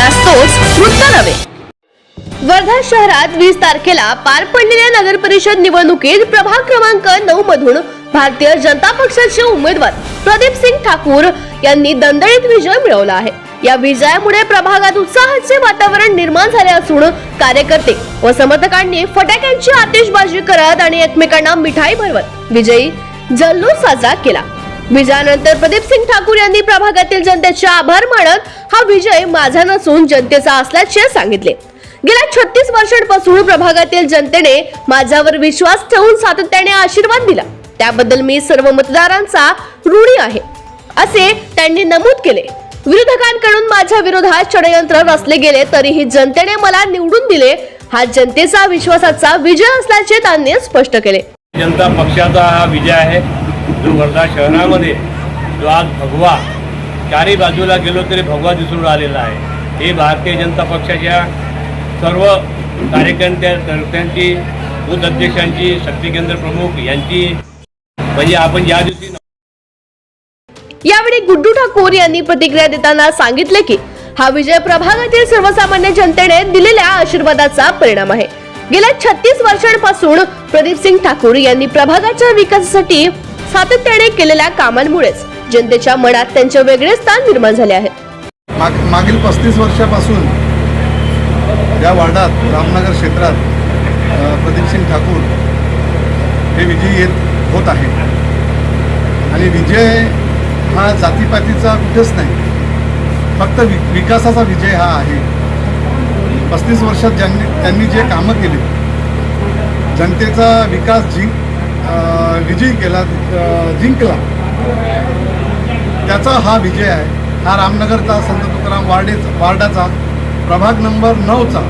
नास्तोच वृत्त नव्हे। वर्धा शहरात 20 तारखेला पार पडलेल्या नगर परिषद निवडणुकीत प्रभाग क्रमांक 9 मधून भारतीय जनता पक्षाचे उमेदवार प्रदीप सिंग ठाकूर यांनी दणदणीत विजय मिळवला आहे। या विजयामुळे प्रभागात उत्साहाचे वातावरण निर्माण झाले असून कार्यकर्ते व समर्थकांनी फटाक्यांची आतिषबाजी करत आणि एकमेकांना मिठाई भरवत विजयी जल्लोष साजरा केला। विजयानंतर प्रदीप सिंग ठाकूर यांनी प्रभागातील जनतेचे आभार मानत हा विजय माझा नसून जनतेचा असल्याचे सांगितले। गेल्या 36 वर्षांपासून प्रभागातील जनतेने माझ्यावर विश्वास ठेवून सातत्याने आशीर्वाद दिला, त्याबद्दल मी सर्व मतदारांचा ऋणी आहे, असे त्यांनी नमूद केले। विरोधकांकडून माझ्या विरोधात षडयंत्र रचले गेले तरीही जनतेने मला निवडून दिले, हा जनतेचा विश्वासाचा विजय असल्याचे त्यांनी स्पष्ट केले। जनता पक्षाचा हा विजय आहे जो वर्धा शहरामध्ये जो आज भगवा चारी बाजूला गेलो तरी भगवा दिसून आलेला आहे। हे भारतीय जनता पक्षाच्या सर्व कार्यकर्त्यांची, बूथ अध्यक्षांची, शक्ती केंद्र प्रमुख यांची म्हणजे आपण या दिवशी यावेळी गुड्डू ठाकूर यांनी प्रतिक्रिया देताना सांगितले की हा विजय प्रभागातील सर्वसामान्य जनतेने दिलेल्या आशीर्वादाचा परिणाम आहे। गेल्या 36 वर्षांपासून प्रदीप सिंग ठाकूर यांनी प्रभागाच्या विकासासाठी सातत्याने केलेल्या कामांमुळेच जनतेच्या मनात त्यांचे वेगळे स्थान निर्माण झाले आहे। मागील 35 वर्षापासून या वार्डात रामनगर क्षेत्रात प्रदीप सिंग ठाकूर हे विजयी होत आहे आणि विजय हा जातीपातीचा कुठेच नाही, फक्त विकासाचा विजय हा आहे। 35 वर्षात त्यांनी जे कामं केले, जनतेचा विकास विजयी केला, जिंकला, त्याचा हा विजय आहे। हा रामनगरचा संत तुकाराम वार्डाचा प्रभाग नंबर 9चा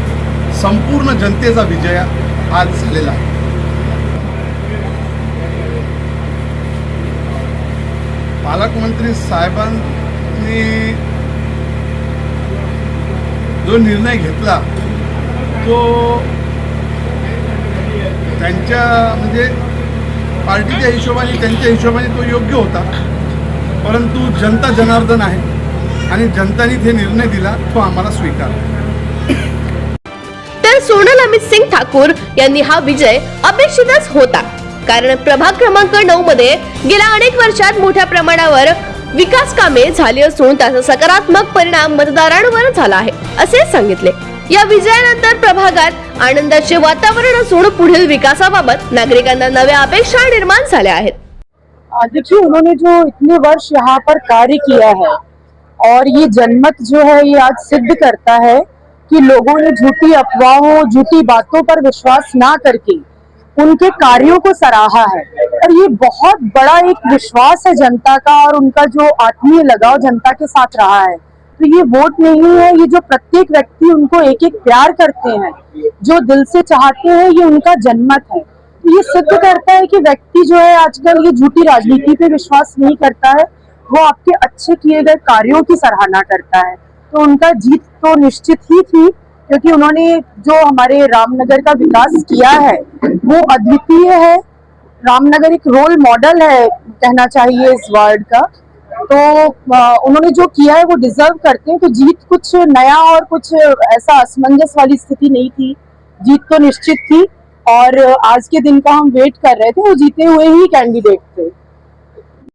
संपूर्ण जनतेचा विजय आज झालेला आहे। पालकमंत्री साहेबांनी जो निर्णय घेतला तो त्यांच्या म्हणजे पार्टीच्या हिशोबाने, त्यांच्या हिशोबाने तो योग्य होता, परंतु जनता जनार्दन आहे आणि जनताने ते निर्णय दिला तो आम्हाला स्वीकार। तर सोनल अमित सिंग ठाकूर यांनी हा विजय अपेक्षितच होता, कारण प्रभाग क्रमांक 9 मध्ये गेल्या अनेक वर्षात मोठ्या प्रमाणावर विकास कामे झाली असून त्याचा सकारात्मक परिणाम मतदारांवर झाला आहे, असे सांगितले। या विजयानंतर प्रभागात आनंदाचे वातावरण असून पुढील विकासाबाबत नागरिकांना नव्या अपेक्षा निर्माण झाल्या आहेत। देखिए, उन्होंने जो इतने वर्ष यहाँ पर कार्य किया है और ये जनमत जो है ये आज सिद्ध करता है कि लोगों ने झूठी अफवाहों, झूठी बातों पर विश्वास ना करके उनके कार्यों को सराहा है और ये बहुत बड़ा एक विश्वास है जनता का और उनका जो आत्मीय लगाव जनता के साथ रहा है। तो ये वोट नहीं है, ये जो प्रत्येक व्यक्ति उनको एक एक प्यार करते हैं, जो दिल से चाहते हैं, ये उनका जनमत है। तो ये सिद्ध करता है कि व्यक्ति जो है आजकल ये झूठी राजनीति पे विश्वास नहीं करता है, वो आपके अच्छे किए गए कार्यों की सराहना करता है। तो उनका जीत तो निश्चित ही थी, क्योंकि उन्होंने जो हमारे रामनगर का विकास किया है वो अद्वितीय है। रामनगर एक रोल मॉडल है कहना चाहिए इस वार्ड का, तो उन्होंने जो किया है वो डिजर्व करते हैं। तो जीत कुछ नया और कुछ ऐसा असमंजस वाली स्थिति नहीं थी, जीत तो निश्चित थी और आज के दिन का हम वेट कर रहे थे, वो जीते हुए ही कैंडिडेट थे।